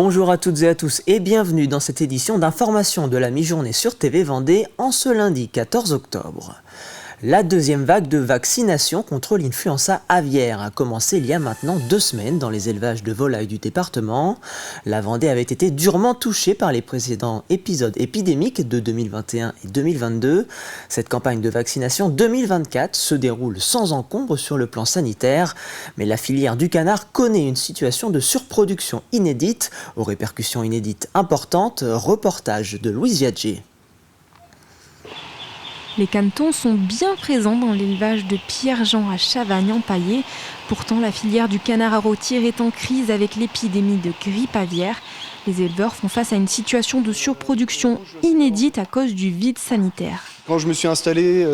Bonjour à toutes et à tous et bienvenue dans cette édition d'information de la mi-journée sur TV Vendée en ce lundi 14 octobre. La deuxième vague de vaccination contre l'influenza aviaire a commencé il y a maintenant 2 semaines dans les élevages de volailles du département. La Vendée avait été durement touchée par les précédents épisodes épidémiques de 2021 et 2022. Cette campagne de vaccination 2024 se déroule sans encombre sur le plan sanitaire, mais la filière du canard connaît une situation de surproduction inédite, aux répercussions inédites importantes. Reportage de Louise Viadger. Les canetons sont bien présents dans l'élevage de Pierre-Jean à Chavagne-en-Paillé. Pourtant, la filière du canard à rôtir est en crise avec l'épidémie de grippe aviaire. Les éleveurs font face à une situation de surproduction inédite à cause du vide sanitaire. Quand je me suis installé,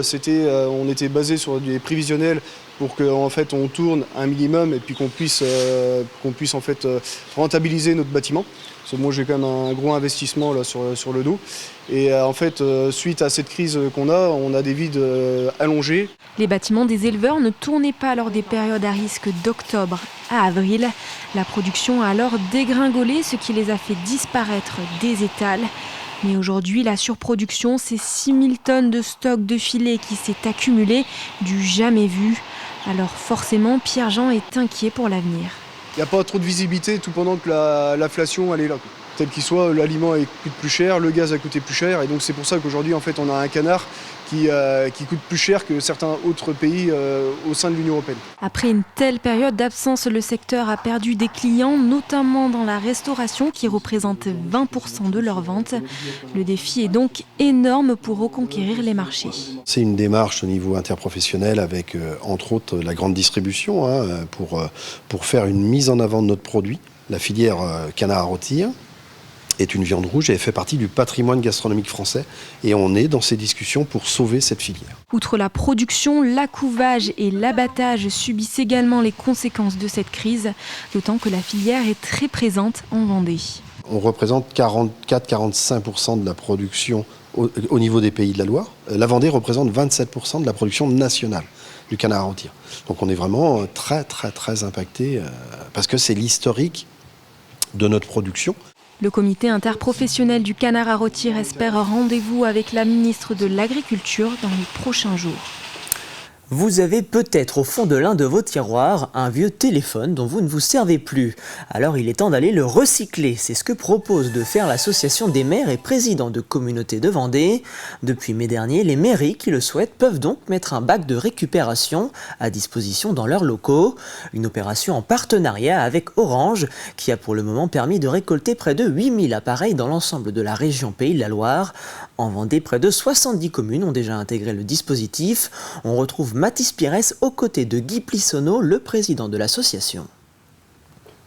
on était basé sur des prévisionnels pour qu'en fait, on tourne un minimum et puis qu'on puisse en fait, rentabiliser notre bâtiment. Parce que moi, j'ai quand même un gros investissement là, sur le dos. Et en fait, suite à cette crise qu'on a, on a des vides allongés. Les bâtiments des éleveurs ne tournaient pas lors des périodes à risque d'octobre à avril. La production a alors dégringolé, ce qui les a fait disparaître des étals. Mais aujourd'hui, la surproduction, c'est 6000 tonnes de stock de filets qui s'est accumulé, du jamais vu. Alors forcément, Pierre-Jean est inquiet pour l'avenir. Il n'y a pas trop de visibilité tout pendant que l'inflation elle est là. Tel qu'il soit, l'aliment coûte plus cher, le gaz a coûté plus cher. Et donc c'est pour ça qu'aujourd'hui, en fait, on a un canard qui coûte plus cher que certains autres pays au sein de l'Union européenne. Après une telle période d'absence, le secteur a perdu des clients, notamment dans la restauration qui représente 20% de leurs ventes. Le défi est donc énorme pour reconquérir les marchés. C'est une démarche au niveau interprofessionnel avec, entre autres, la grande distribution pour faire une mise en avant de notre produit. La filière canard à rôtir est une viande rouge et elle fait partie du patrimoine gastronomique français et on est dans ces discussions pour sauver cette filière. Outre la production, l'accouvage et l'abattage subissent également les conséquences de cette crise, d'autant que la filière est très présente en Vendée. On représente 44-45% de la production au niveau des Pays de la Loire. La Vendée représente 27% de la production nationale du canard à rôtir. Donc on est vraiment très impacté parce que c'est l'historique de notre production. Le comité interprofessionnel du canard à rôtir espère un rendez-vous avec la ministre de l'Agriculture dans les prochains jours. Vous avez peut-être au fond de l'un de vos tiroirs un vieux téléphone dont vous ne vous servez plus. Alors il est temps d'aller le recycler. C'est ce que propose de faire l'association des maires et présidents de communautés de Vendée. Depuis mai dernier, les mairies qui le souhaitent peuvent donc mettre un bac de récupération à disposition dans leurs locaux. Une opération en partenariat avec Orange qui a pour le moment permis de récolter près de 8000 appareils dans l'ensemble de la région Pays de la Loire. En Vendée, près de 70 communes ont déjà intégré le dispositif. On retrouve Mathis Pires aux côtés de Guy Plissonneau, le président de l'association.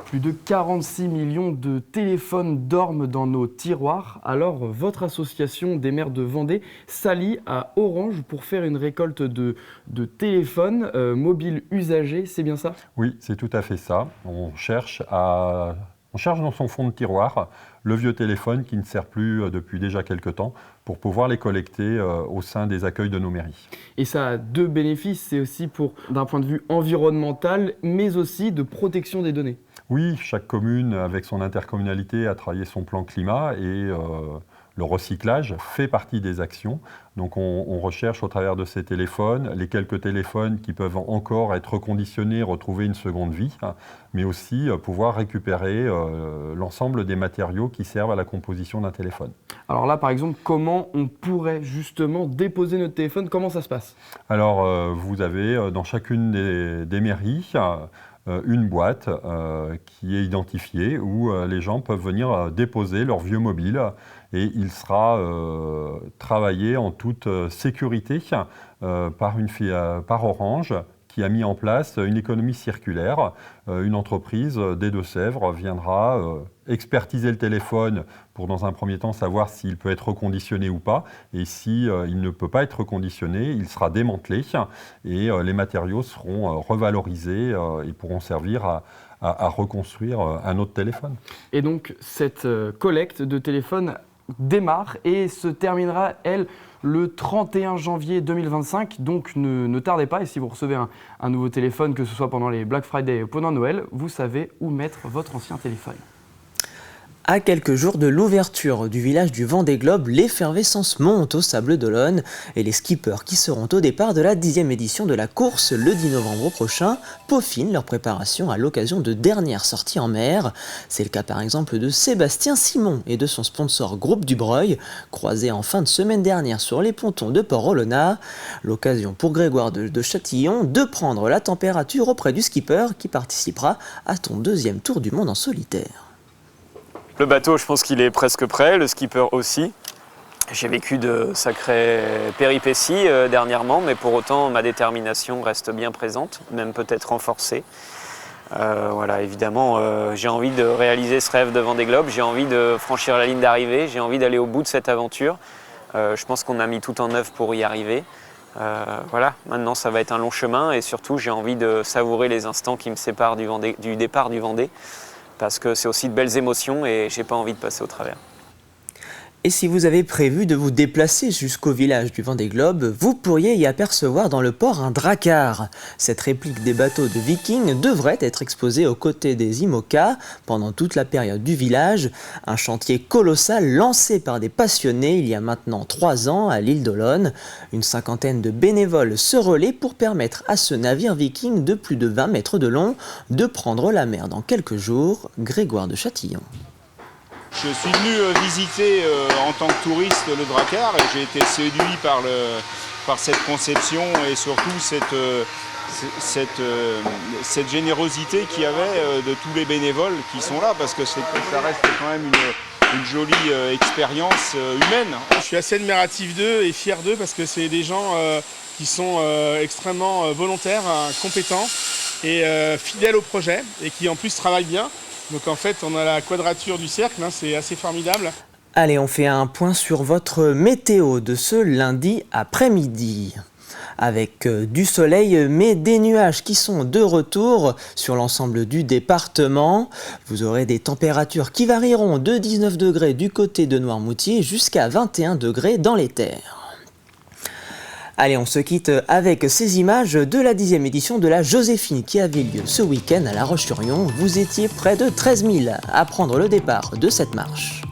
Plus de 46 millions de téléphones dorment dans nos tiroirs. Alors, votre association des maires de Vendée s'allie à Orange pour faire une récolte de téléphones mobiles usagés, c'est bien ça? Oui, c'est tout à fait ça. On cherche dans son fond de tiroir le vieux téléphone qui ne sert plus depuis déjà quelques temps pour pouvoir les collecter au sein des accueils de nos mairies. Et ça a 2 bénéfices, c'est aussi d'un point de vue environnemental, mais aussi de protection des données. Oui, chaque commune, avec son intercommunalité, a travaillé son plan climat et le recyclage fait partie des actions. Donc on recherche au travers de ces téléphones, les quelques téléphones qui peuvent encore être reconditionnés, retrouver une seconde vie, mais aussi pouvoir récupérer l'ensemble des matériaux qui servent à la composition d'un téléphone. Alors là, par exemple, comment on pourrait justement déposer notre téléphone? Comment ça se passe? Alors, vous avez dans chacune des mairies une boîte qui est identifiée où les gens peuvent venir déposer leur vieux mobile et il sera travaillé en toute sécurité par Orange qui a mis en place une économie circulaire. Une entreprise des Deux-Sèvres viendra expertiser le téléphone pour, dans un premier temps, savoir s'il peut être reconditionné ou pas. Et si il ne peut pas être reconditionné, il sera démantelé et les matériaux seront revalorisés et pourront servir à reconstruire un autre téléphone. Et donc, cette collecte de téléphones démarre et se terminera, elle, le 31 janvier 2025. Donc ne tardez pas, et si vous recevez un nouveau téléphone, que ce soit pendant les Black Friday ou pendant Noël, vous savez où mettre votre ancien téléphone. À quelques jours de l'ouverture du village du Vendée Globe, l'effervescence monte au Sables d'Olonne et les skippers qui seront au départ de la 10e édition de la course le 10 novembre prochain peaufinent leur préparation à l'occasion de dernières sorties en mer. C'est le cas par exemple de Sébastien Simon et de son sponsor Groupe Dubreuil, croisés en fin de semaine dernière sur les pontons de Port-Olona. L'occasion pour Grégoire de Châtillon de prendre la température auprès du skipper qui participera à son 2e tour du monde en solitaire. Le bateau, je pense qu'il est presque prêt, le skipper aussi. J'ai vécu de sacrées péripéties dernièrement, mais pour autant, ma détermination reste bien présente, même peut-être renforcée. Voilà, évidemment, j'ai envie de réaliser ce rêve de Vendée Globe, j'ai envie de franchir la ligne d'arrivée, j'ai envie d'aller au bout de cette aventure. Je pense qu'on a mis tout en œuvre pour y arriver. Voilà, maintenant ça va être un long chemin et surtout j'ai envie de savourer les instants qui me séparent du départ du Vendée. Parce que c'est aussi de belles émotions et j'ai pas envie de passer au travers. Et si vous avez prévu de vous déplacer jusqu'au village du Vendée Globe, vous pourriez y apercevoir dans le port un drakkar. Cette réplique des bateaux de Vikings devrait être exposée aux côtés des IMOCA pendant toute la période du village. Un chantier colossal lancé par des passionnés il y a maintenant 3 ans à l'île d'Olonne. Une cinquantaine de bénévoles se relaient pour permettre à ce navire viking de plus de 20 mètres de long de prendre la mer dans quelques jours. Grégoire de Châtillon. Je suis venu visiter en tant que touriste le drakkar et j'ai été séduit par cette conception et surtout cette générosité qu'il y avait de tous les bénévoles qui sont là parce que ça reste quand même une jolie expérience humaine. Je suis assez admiratif d'eux et fier d'eux parce que c'est des gens qui sont extrêmement volontaires, compétents et fidèles au projet et qui en plus travaillent bien. Donc en fait, on a la quadrature du cercle, hein, c'est assez formidable. Allez, on fait un point sur votre météo de ce lundi après-midi. Avec du soleil, mais des nuages qui sont de retour sur l'ensemble du département. Vous aurez des températures qui varieront de 19 degrés du côté de Noirmoutier jusqu'à 21 degrés dans les terres. Allez, on se quitte avec ces images de la 10e édition de la Joséphine qui avait lieu ce week-end à La Roche-sur-Yon. Vous étiez près de 13 000 à prendre le départ de cette marche.